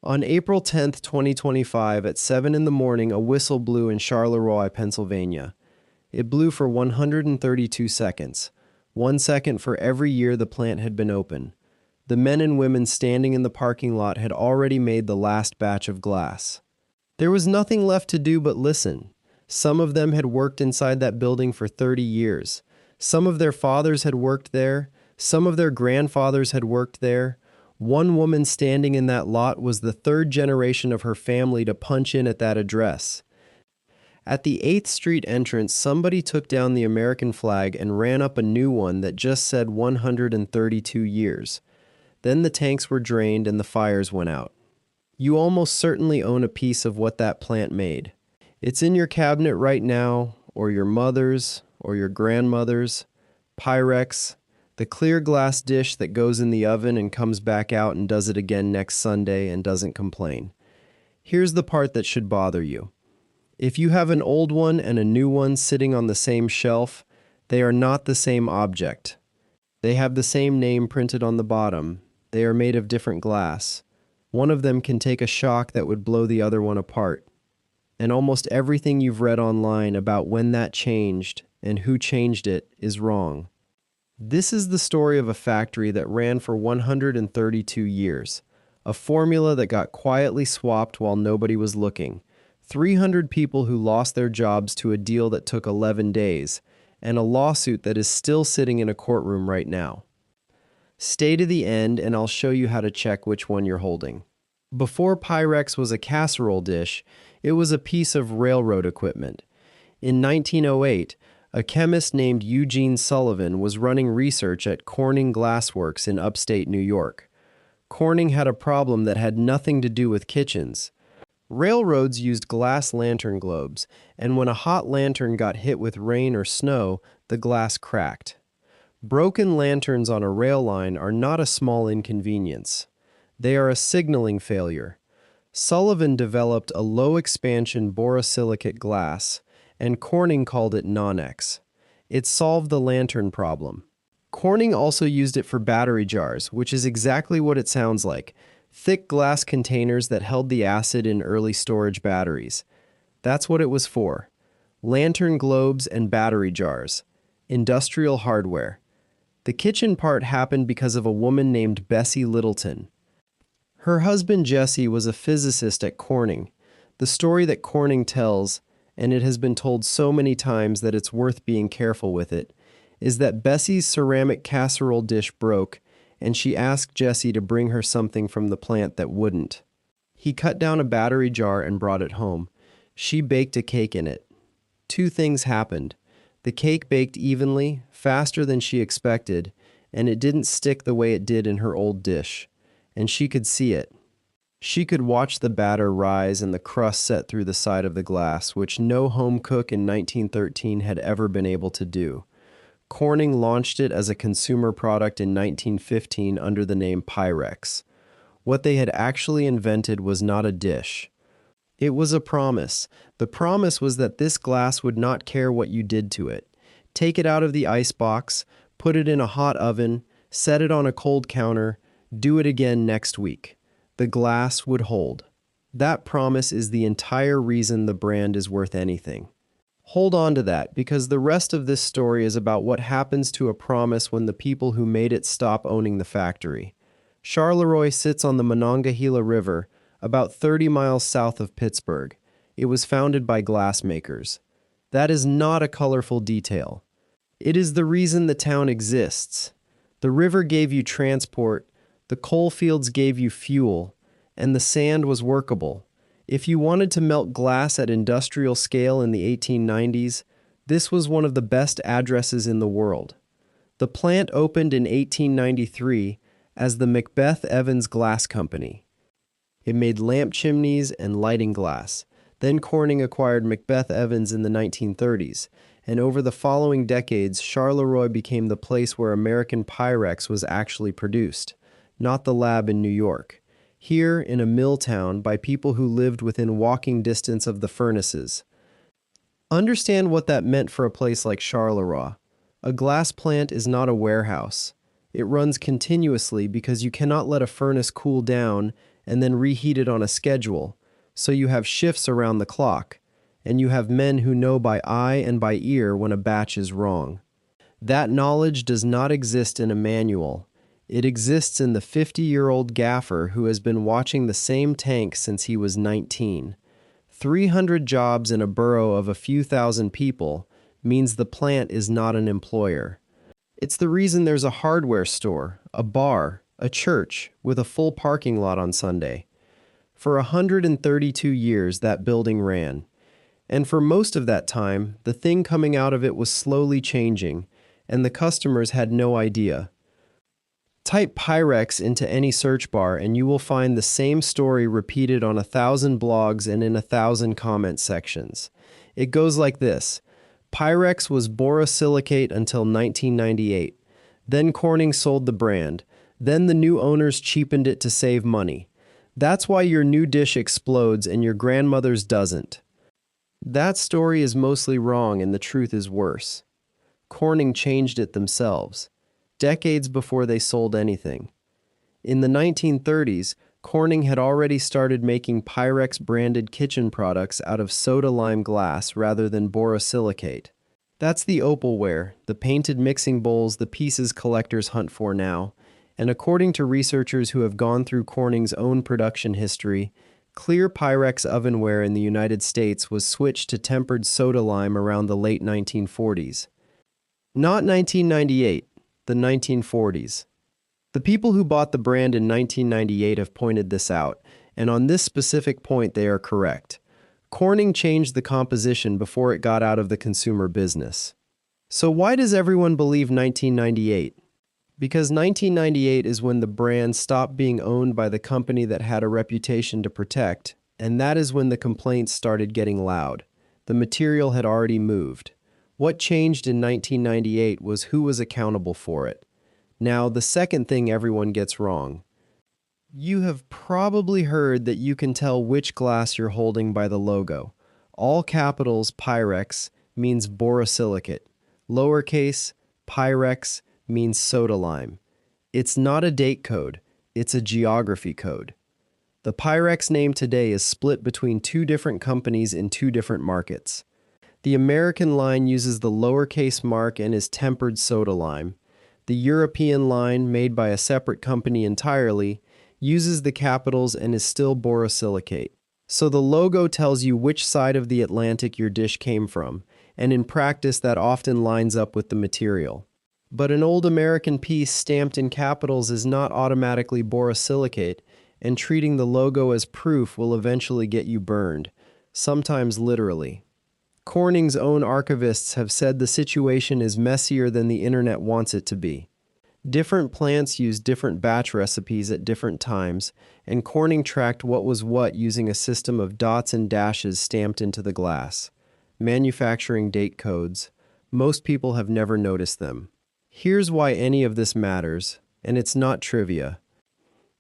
On April 10th, 2025, at 7 in the morning, a whistle blew in Charleroi, Pennsylvania. It blew for 132 seconds, 1 second for every year the plant had been open. The men and women standing in the parking lot had already made the last batch of glass. There was nothing left to do but listen. Some of them had worked inside that building for 30 years. Some of their fathers had worked there. Some of their grandfathers had worked there. One woman standing in that lot was the third generation of her family to punch in at that address. At the 8th Street entrance, somebody took down the American flag and ran up a new one that just said 132 years. Then the tanks were drained and the fires went out. You almost certainly own a piece of what that plant made. It's in your cabinet right now, or your mother's, or your grandmother's. Pyrex, the clear glass dish that goes in the oven and comes back out and does it again next Sunday and doesn't complain. Here's the part that should bother you. If you have an old one and a new one sitting on the same shelf, they are not the same object. They have the same name printed on the bottom. They are made of different glass. One of them can take a shock that would blow the other one apart. And almost everything you've read online about when that changed and who changed it is wrong. This is the story of a factory that ran for 132 years, a formula that got quietly swapped while nobody was looking, 300 people who lost their jobs to a deal that took 11 days, and a lawsuit that is still sitting in a courtroom right now. Stay to the end and I'll show you how to check which one you're holding. Before Pyrex was a casserole dish, it was a piece of railroad equipment. In 1908, a chemist named Eugene Sullivan was running research at Corning Glass Works in upstate New York. Corning had a problem that had nothing to do with kitchens. Railroads used glass lantern globes, and when a hot lantern got hit with rain or snow, the glass cracked. Broken lanterns on a rail line are not a small inconvenience. They are a signaling failure. Sullivan developed a low-expansion borosilicate glass, and Corning called it Nonex. It solved the lantern problem. Corning also used it for battery jars, which is exactly what it sounds like. Thick glass containers that held the acid in early storage batteries. That's what it was for. Lantern globes and battery jars. Industrial hardware. The kitchen part happened because of a woman named Bessie Littleton. Her husband Jesse was a physicist at Corning. The story that Corning tells, and it has been told so many times that it's worth being careful with it, is that Bessie's ceramic casserole dish broke, and she asked Jesse to bring her something from the plant that wouldn't. He cut down a battery jar and brought it home. She baked a cake in it. Two things happened. The cake baked evenly, faster than she expected, and it didn't stick the way it did in her old dish. And she could see it. She could watch the batter rise and the crust set through the side of the glass, which no home cook in 1913 had ever been able to do. Corning launched it as a consumer product in 1915 under the name Pyrex. What they had actually invented was not a dish. It was a promise. The promise was that this glass would not care what you did to it. Take it out of the icebox, put it in a hot oven, set it on a cold counter, do it again next week. The glass would hold. That promise is the entire reason the brand is worth anything. Hold on to that, because the rest of this story is about what happens to a promise when the people who made it stop owning the factory. Charleroi sits on the Monongahela River, about 30 miles south of Pittsburgh. It was founded by glassmakers. That is not a colorful detail. It is the reason the town exists. The river gave you transport, the coal fields gave you fuel, and the sand was workable. If you wanted to melt glass at industrial scale in the 1890s, this was one of the best addresses in the world. The plant opened in 1893 as the Macbeth Evans Glass Company. It made lamp chimneys and lighting glass. Then Corning acquired Macbeth Evans in the 1930s, and over the following decades, Charleroi became the place where American Pyrex was actually produced, not the lab in New York. Here, in a mill town, by people who lived within walking distance of the furnaces. Understand what that meant for a place like Charleroi. A glass plant is not a warehouse. It runs continuously because you cannot let a furnace cool down and then reheated on a schedule, so you have shifts around the clock, and you have men who know by eye and by ear when a batch is wrong. That knowledge does not exist in a manual. It exists in the 50-year-old gaffer who has been watching the same tank since he was 19. 300 jobs in a borough of a few thousand people means the plant is not an employer. It's the reason there's a hardware store, a bar, a church, with a full parking lot on Sunday. For 132 years, that building ran. And for most of that time, the thing coming out of it was slowly changing, and the customers had no idea. Type Pyrex into any search bar and you will find the same story repeated on 1,000 blogs and in 1,000 comment sections. It goes like this. Pyrex was borosilicate until 1998. Then Corning sold the brand. Then the new owners cheapened it to save money. That's why your new dish explodes and your grandmother's doesn't. That story is mostly wrong and the truth is worse. Corning changed it themselves, decades before they sold anything. In the 1930s, Corning had already started making Pyrex-branded kitchen products out of soda lime glass rather than borosilicate. That's the opalware, the painted mixing bowls the pieces collectors hunt for now, and according to researchers who have gone through Corning's own production history, clear Pyrex ovenware in the United States was switched to tempered soda lime around the late 1940s. Not 1998, the 1940s. The people who bought the brand in 1998 have pointed this out, and on this specific point they are correct. Corning changed the composition before it got out of the consumer business. So why does everyone believe 1998? Because 1998 is when the brand stopped being owned by the company that had a reputation to protect, and that is when the complaints started getting loud. The material had already moved. What changed in 1998 was who was accountable for it. Now, the second thing everyone gets wrong. You have probably heard that you can tell which glass you're holding by the logo. All capitals Pyrex means borosilicate. Lowercase Pyrex means soda lime. It's not a date code, it's a geography code. The Pyrex name today is split between two different companies in two different markets. The American line uses the lowercase mark and is tempered soda lime. The European line, made by a separate company entirely, uses the capitals and is still borosilicate. So the logo tells you which side of the Atlantic your dish came from, and in practice that often lines up with the material. But an old American piece stamped in capitals is not automatically borosilicate, and treating the logo as proof will eventually get you burned, sometimes literally. Corning's own archivists have said the situation is messier than the internet wants it to be. Different plants use different batch recipes at different times, and Corning tracked what was what using a system of dots and dashes stamped into the glass. Manufacturing date codes. Most people have never noticed them. Here's why any of this matters, and it's not trivia.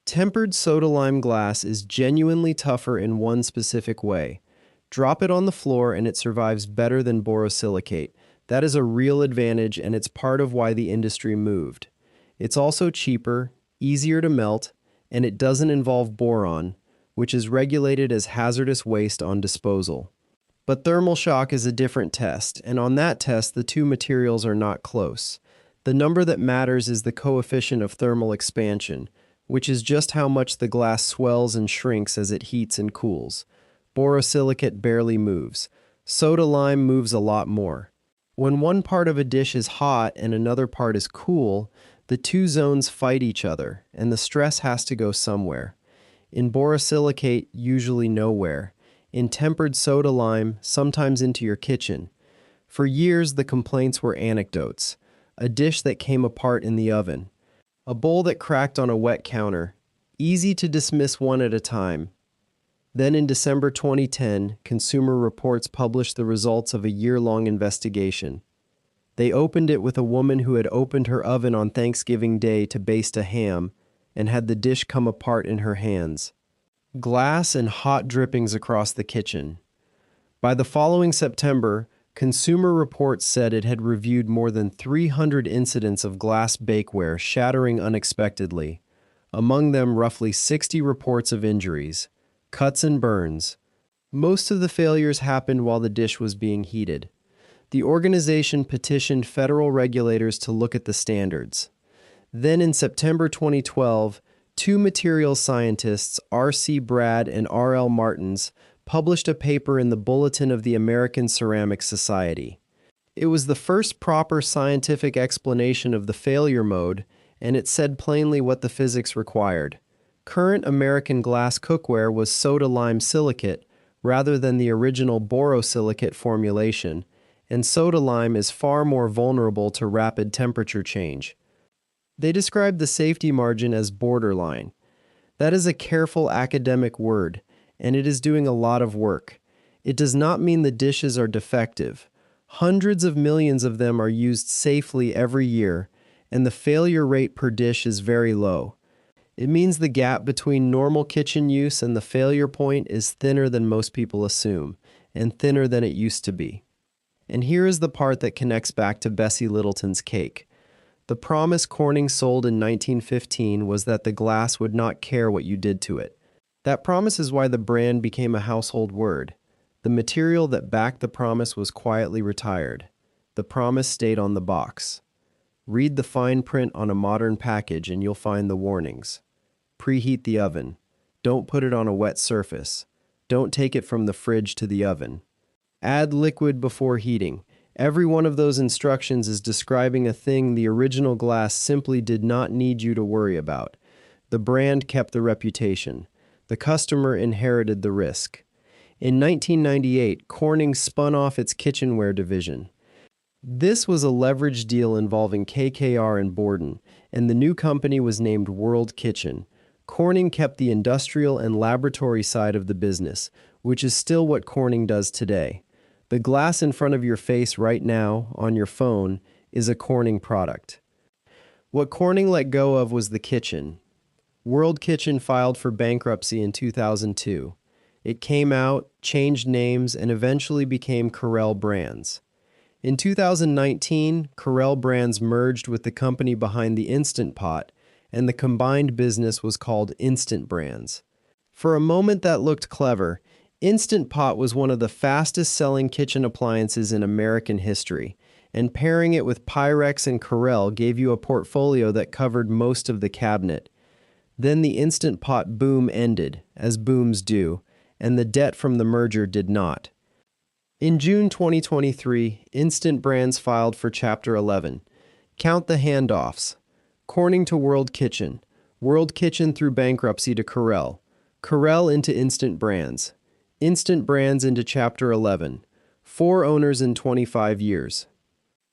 Tempered soda lime glass is genuinely tougher in one specific way. Drop it on the floor and it survives better than borosilicate. That is a real advantage and it's part of why the industry moved. It's also cheaper, easier to melt, and it doesn't involve boron, which is regulated as hazardous waste on disposal. But thermal shock is a different test, and on that test the two materials are not close. The number that matters is the coefficient of thermal expansion, which is just how much the glass swells and shrinks as it heats and cools. Borosilicate barely moves. Soda lime moves a lot more. When one part of a dish is hot and another part is cool, the two zones fight each other, and the stress has to go somewhere. In borosilicate, usually nowhere. In tempered soda lime, sometimes into your kitchen. For years, the complaints were anecdotes. A dish that came apart in the oven. A bowl that cracked on a wet counter. Easy to dismiss one at a time. Then in December 2010, Consumer Reports published the results of a year-long investigation. They opened it with a woman who had opened her oven on Thanksgiving Day to baste a ham and had the dish come apart in her hands. Glass and hot drippings across the kitchen. By the following September, Consumer Reports said it had reviewed more than 300 incidents of glass bakeware shattering unexpectedly. among them roughly 60 reports of injuries, cuts and burns. Most of the failures happened while the dish was being heated. The organization petitioned federal regulators to look at the standards. Then in September 2012, two materials scientists, R.C. Brad and R.L. Martins, published a paper in the Bulletin of the American Ceramic Society. It was the first proper scientific explanation of the failure mode, and it said plainly what the physics required. Current American glass cookware was soda-lime silicate rather than the original borosilicate formulation, and soda-lime is far more vulnerable to rapid temperature change. They described the safety margin as borderline. That is a careful academic word, and it is doing a lot of work. It does not mean the dishes are defective. Hundreds of millions of them are used safely every year, and the failure rate per dish is very low. It means the gap between normal kitchen use and the failure point is thinner than most people assume, and thinner than it used to be. And here is the part that connects back to Bessie Littleton's cake. The promise Corning sold in 1915 was that the glass would not care what you did to it. That promise is why the brand became a household word. The material that backed the promise was quietly retired. The promise stayed on the box. Read the fine print on a modern package and you'll find the warnings. Preheat the oven. Don't put it on a wet surface. Don't take it from the fridge to the oven. Add liquid before heating. Every one of those instructions is describing a thing the original glass simply did not need you to worry about. The brand kept the reputation. The customer inherited the risk. In 1998, Corning spun off its kitchenware division. This was a leveraged deal involving KKR and Borden, and the new company was named World Kitchen. Corning kept the industrial and laboratory side of the business, which is still what Corning does today. The glass in front of your face right now, on your phone, is a Corning product. What Corning let go of was the kitchen. World Kitchen filed for bankruptcy in 2002. It came out, changed names, and eventually became Corel Brands. In 2019, Corel Brands merged with the company behind the Instant Pot, and the combined business was called Instant Brands. For a moment that looked clever, Instant Pot was one of the fastest-selling kitchen appliances in American history, and pairing it with Pyrex and Corel gave you a portfolio that covered most of the cabinet. Then the Instant Pot boom ended, as booms do, and the debt from the merger did not. In June 2023, Instant Brands filed for Chapter 11. Count the handoffs. Corning to World Kitchen. World Kitchen through bankruptcy to Corel. Corel into Instant Brands. Instant Brands into Chapter 11. 4 owners in 25 years.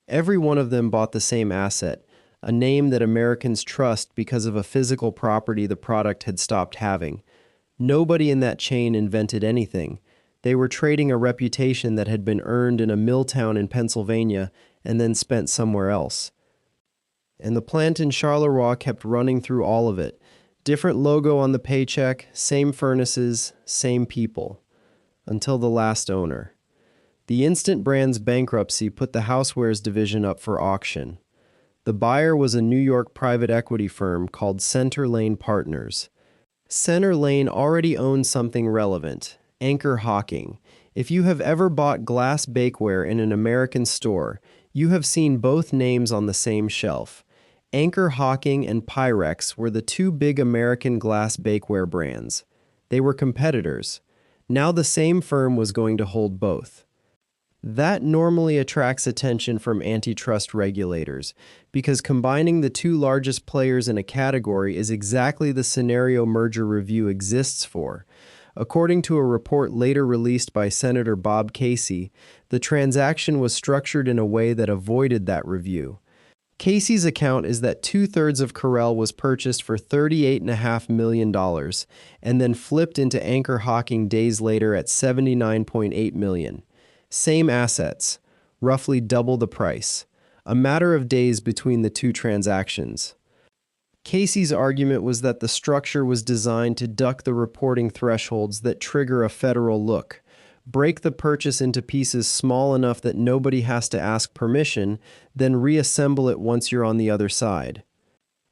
Every one of them bought the same asset, a name that Americans trust because of a physical property the product had stopped having. Nobody in that chain invented anything. They were trading a reputation that had been earned in a mill town in Pennsylvania and then spent somewhere else. And the plant in Charleroi kept running through all of it. Different logo on the paycheck, same furnaces, same people. Until the last owner. The Instant Brands bankruptcy put the housewares division up for auction. The buyer was a New York private equity firm called Center Lane Partners. Center Lane already owned something relevant, Anchor Hocking. If you have ever bought glass bakeware in an American store, you have seen both names on the same shelf. Anchor Hocking and Pyrex were the two big American glass bakeware brands. They were competitors. Now the same firm was going to hold both. That normally attracts attention from antitrust regulators, because combining the two largest players in a category is exactly the scenario merger review exists for. According to a report later released by Senator Bob Casey, the transaction was structured in a way that avoided that review. Casey's account is that 2/3 of Corel was purchased for $38.5 million and then flipped into Anchor Hocking days later at $79.8 million. Same assets, roughly double the price. A matter of days between the two transactions. Casey's argument was that the structure was designed to duck the reporting thresholds that trigger a federal look, break the purchase into pieces small enough that nobody has to ask permission, then reassemble it once you're on the other side.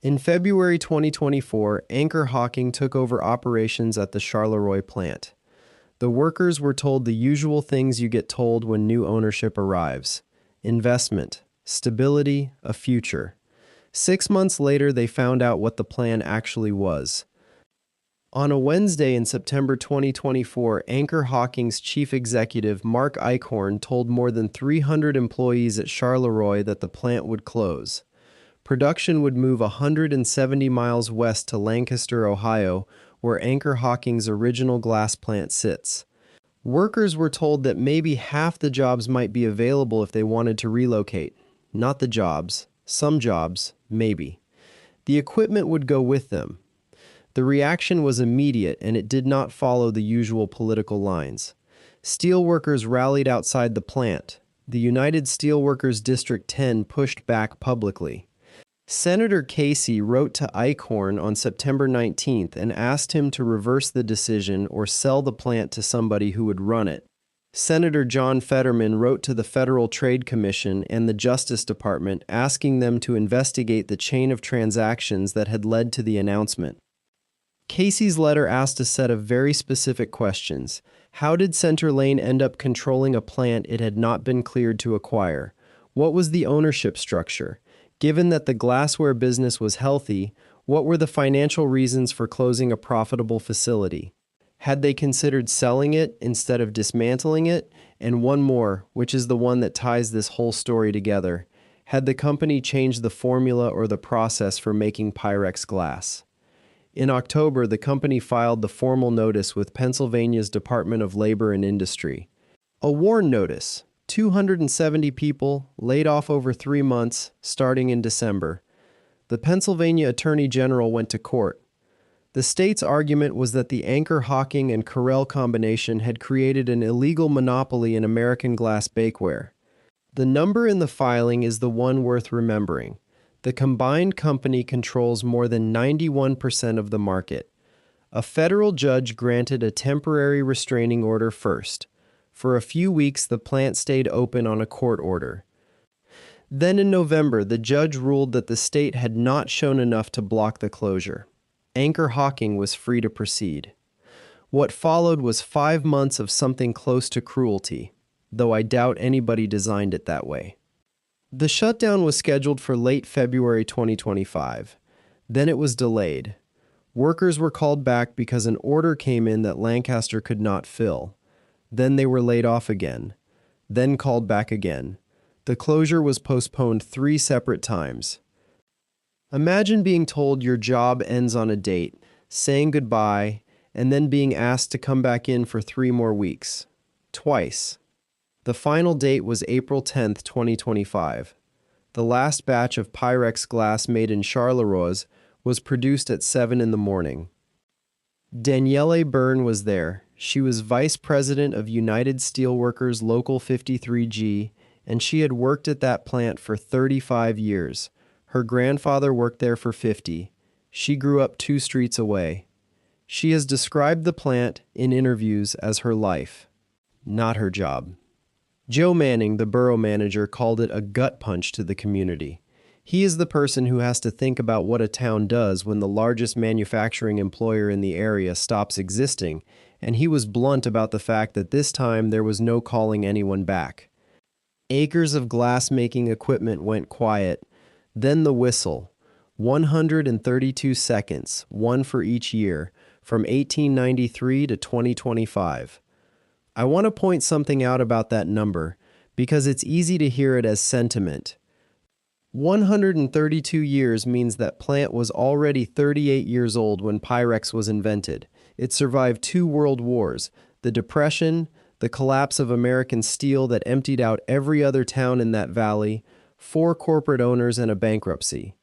In February 2024, Anchor Hawking took over operations at the Charleroi plant. The workers were told the usual things you get told when new ownership arrives: investment, stability, a future. 6 months later, they found out what the plan actually was. On a Wednesday in September 2024, Anchor Hawking's chief executive, Mark Eichhorn, told more than 300 employees at Charleroi that the plant would close. Production would move 170 miles west to Lancaster, Ohio, where Anchor Hawking's original glass plant sits. Workers were told that maybe half the jobs might be available if they wanted to relocate. Not the jobs. Some jobs, maybe. The equipment would go with them. The reaction was immediate, and it did not follow the usual political lines. Steelworkers rallied outside the plant. The United Steelworkers District 10 pushed back publicly. Senator Casey wrote to Eichhorn on September 19th and asked him to reverse the decision or sell the plant to somebody who would run it. Senator John Fetterman wrote to the Federal Trade Commission and the Justice Department asking them to investigate the chain of transactions that had led to the announcement. Casey's letter asked a set of very specific questions. How did Center Lane end up controlling a plant it had not been cleared to acquire? What was the ownership structure? Given that the glassware business was healthy, what were the financial reasons for closing a profitable facility? Had they considered selling it instead of dismantling it? And one more, which is the one that ties this whole story together. Had the company changed the formula or the process for making Pyrex glass? In October, the company filed the formal notice with Pennsylvania's Department of Labor and Industry. A warn notice. 270 people laid off over 3 months, starting in December. The Pennsylvania Attorney General went to court. The state's argument was that the Anchor Hawking and Carell combination had created an illegal monopoly in American glass bakeware. The number in the filing is the one worth remembering. The combined company controls more than 91% of the market. A federal judge granted a temporary restraining order first. For a few weeks, the plant stayed open on a court order. Then in November, the judge ruled that the state had not shown enough to block the closure. Anchor Hawking was free to proceed. What followed was 5 months of something close to cruelty, though I doubt anybody designed it that way. The shutdown was scheduled for late February 2025. Then it was delayed. Workers were called back because an order came in that Lancaster could not fill. Then they were laid off again. Then called back again. The closure was postponed 3 separate times. Imagine being told your job ends on a date, saying goodbye, and then being asked to come back in for 3 more weeks. Twice. The final date was April 10, 2025. The last batch of Pyrex glass made in Charleroi was produced at 7 in the morning. Danielle Byrne was there. She was vice president of United Steelworkers Local 53G, and she had worked at that plant for 35 years. Her grandfather worked there for 50. She grew up 2 streets away. She has described the plant in interviews as her life, not her job. Joe Manning, the borough manager, called it a gut punch to the community. He is the person who has to think about what a town does when the largest manufacturing employer in the area stops existing, and he was blunt about the fact that this time there was no calling anyone back. Acres of glass-making equipment went quiet. Then the whistle. 132 seconds, one for each year, from 1893 to 2025. I want to point something out about that number, because it's easy to hear it as sentiment. 132 years means that plant was already 38 years old when Pyrex was invented. It survived 2 world wars, the Depression, the collapse of American steel that emptied out every other town in that valley, 4 corporate owners, and a bankruptcy.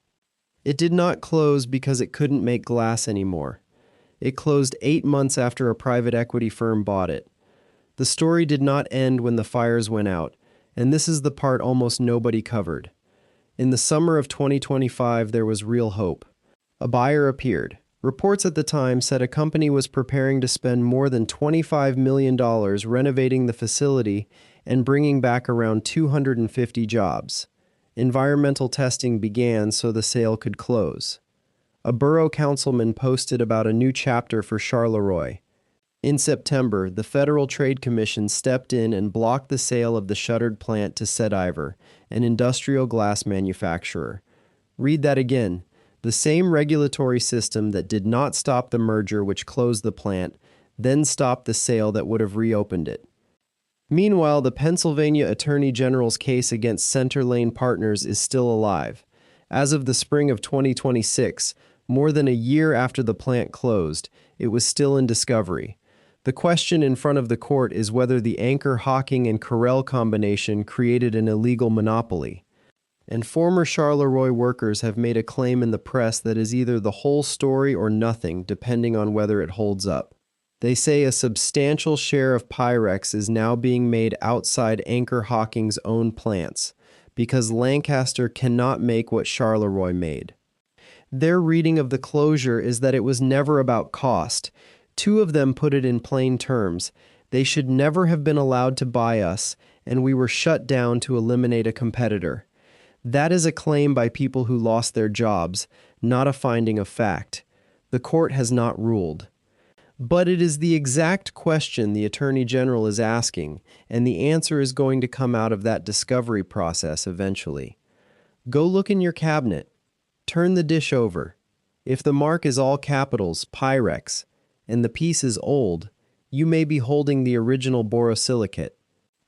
It did not close because it couldn't make glass anymore. It closed 8 months after a private equity firm bought it. The story did not end when the fires went out, and this is the part almost nobody covered. In the summer of 2025, there was real hope. A buyer appeared. Reports at the time said a company was preparing to spend more than $25 million renovating the facility and bringing back around 250 jobs. Environmental testing began so the sale could close. A borough councilman posted about a new chapter for Charleroi. In September, the Federal Trade Commission stepped in and blocked the sale of the shuttered plant to Sediver, an industrial glass manufacturer. Read that again. The same regulatory system that did not stop the merger which closed the plant, then stopped the sale that would have reopened it. Meanwhile, the Pennsylvania Attorney General's case against Center Lane Partners is still alive. As of the spring of 2026, more than a year after the plant closed, it was still in discovery. The question in front of the court is whether the Anchor-Hocking and Carell combination created an illegal monopoly. And former Charleroi workers have made a claim in the press that is either the whole story or nothing, depending on whether it holds up. They say a substantial share of Pyrex is now being made outside Anchor-Hocking's own plants, because Lancaster cannot make what Charleroi made. Their reading of the closure is that it was never about cost. Two of them put it in plain terms. They should never have been allowed to buy us, and we were shut down to eliminate a competitor. That is a claim by people who lost their jobs, not a finding of fact. The court has not ruled. But it is the exact question the Attorney General is asking, and the answer is going to come out of that discovery process eventually. Go look in your cabinet. Turn the dish over. If the mark is all capitals, Pyrex, and the piece is old, you may be holding the original borosilicate.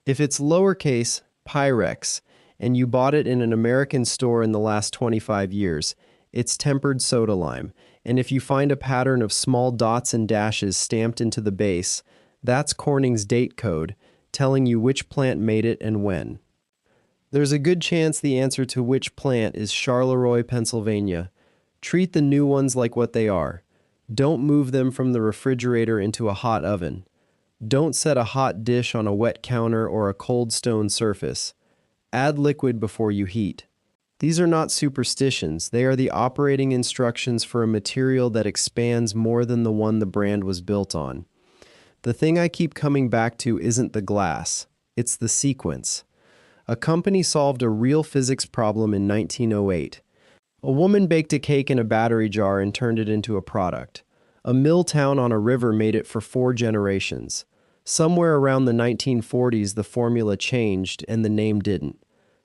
If it's lowercase, Pyrex, and you bought it in an American store in the last 25 years, it's tempered soda lime. And if you find a pattern of small dots and dashes stamped into the base, that's Corning's date code, telling you which plant made it and when. There's a good chance the answer to which plant is Charleroi, Pennsylvania. Treat the new ones like what they are. Don't move them from the refrigerator into a hot oven. Don't set a hot dish on a wet counter or a cold stone surface. Add liquid before you heat. These are not superstitions. They are the operating instructions for a material that expands more than the one the brand was built on. The thing I keep coming back to isn't the glass. It's the sequence. A company solved a real physics problem in 1908. A woman baked a cake in a battery jar and turned it into a product. A mill town on a river made it for 4 generations. Somewhere around the 1940s, the formula changed and the name didn't.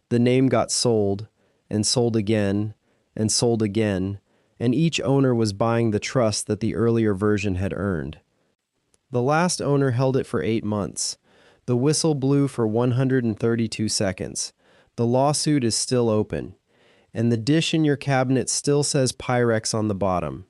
The name got sold, and sold again, and sold again, and each owner was buying the trust that the earlier version had earned. The last owner held it for 8 months. The whistle blew for 132 seconds. The lawsuit is still open, and the dish in your cabinet still says Pyrex on the bottom.